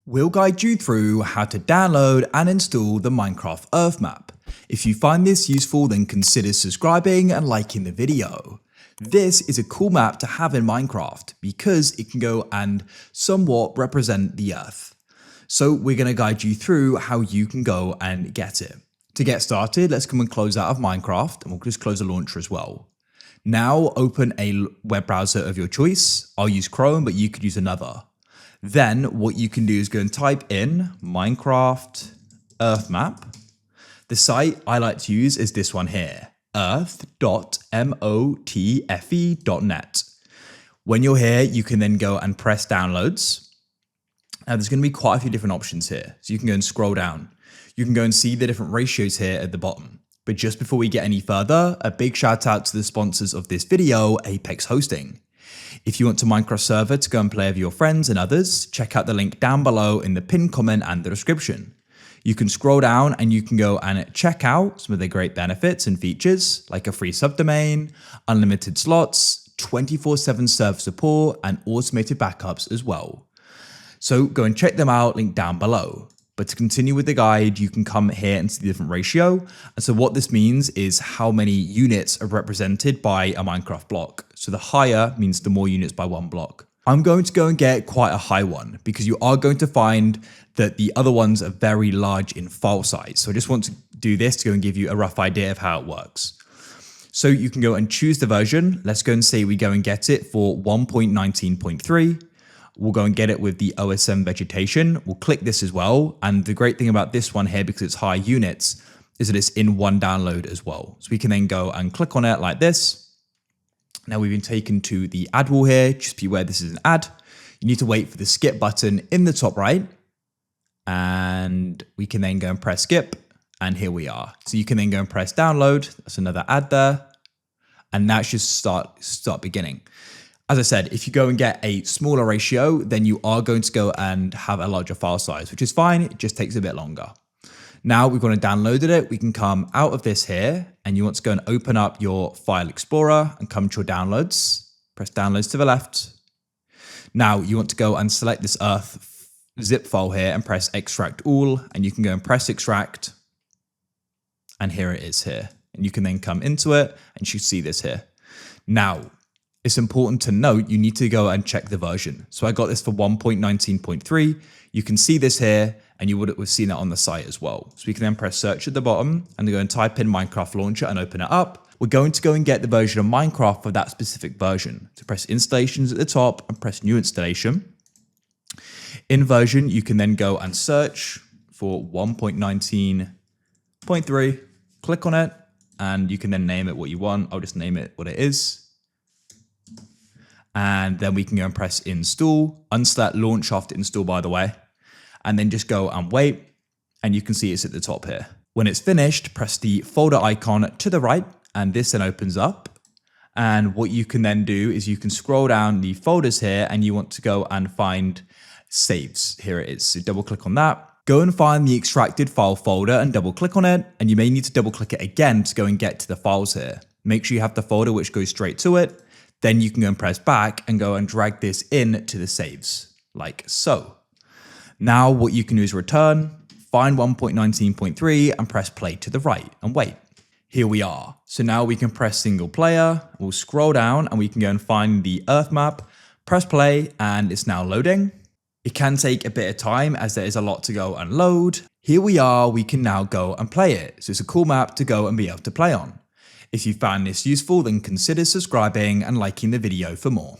We'll guide you through how to download and install the Minecraft Earth map. If you find this useful, then consider subscribing and liking the video. This is a cool map to have in Minecraft because it can go and somewhat represent the Earth. So we're going to guide you through how you can go and get it. To get started, let's come and close out of Minecraft, and we'll just close the launcher as well. Now open a web browser of your choice. I'll use Chrome, but you could use another. Then what you can do is go and type in Minecraft Earth map. The site I like to use is this one here, earth.motfe.net. When you're here, you can then go and press downloads. Now there's going to be quite a few different options here. So you can go and scroll down. You can go and see the different ratios here at the bottom. But just before we get any further, a big shout out to the sponsors of this video, Apex Hosting. If you want a Minecraft server to go and play with your friends and others, check out the link down below in the pinned comment and the description. You can scroll down and you can go and check out some of the great benefits and features like a free subdomain, unlimited slots, 24/7 server support, and automated backups as well. So go and check them out, link down below. But to continue with the guide, you can come here and see the different ratio. And so what this means is how many units are represented by a Minecraft block. So the higher means the more units by one block. I'm going to go and get quite a high one because you are going to find that the other ones are very large in file size. So I just want to do this to go and give you a rough idea of how it works. So you can go and choose the version. Let's go and say we go and get it for 1.19.3. We'll go and get it with the OSM vegetation. We'll click this as well. And the great thing about this one here, because it's high units, is that it's in one download as well. So we can then go and click on it like this. Now we've been taken to the ad wall here. Just beware, this is an ad. You need to wait for the skip button in the top right. And we can then go and press skip. And here we are. So you can then go and press download. That's another ad there. And that should start beginning. As I said, if you go and get a smaller ratio, then you are going to go and have a larger file size, which is fine. It just takes a bit longer. Now we've gone and downloaded it. We can come out of this here and you want to go and open up your file explorer and come to your downloads. Press downloads to the left. Now you want to go and select this Earth zip file here and press extract all, and you can go and press extract. And here it is here. And you can then come into it and you see this here. Now, it's important to note you need to go and check the version. So I got this for 1.19.3. You can see this here and you would have seen that on the site as well. So we can then press search at the bottom and go and type in Minecraft Launcher and open it up. We're going to go and get the version of Minecraft for that specific version. So press installations at the top and press new installation. In version, you can then go and search for 1.19.3, click on it, and you can then name it what you want. I'll just name it what it is. And then we can go and press install, unselect launch after install, by the way, and then just go and wait. And you can see it's at the top here. When it's finished, press the folder icon to the right, and this then opens up. And what you can then do is you can scroll down the folders here and you want to go and find saves. Here it is. So double click on that. Go and find the extracted file folder and double click on it. And you may need to double click it again to go and get to the files here. Make sure you have the folder which goes straight to it. Then you can go and press back and go and drag this in to the saves, like so. Now what you can do is return, find 1.19.3 and press play to the right and wait. Here we are. So now we can press single player, we'll scroll down and we can go and find the Earth map, press play, and it's now loading. It can take a bit of time as there is a lot to go and load. Here we are, we can now go and play it. So it's a cool map to go and be able to play on. If you found this useful, then consider subscribing and liking the video for more.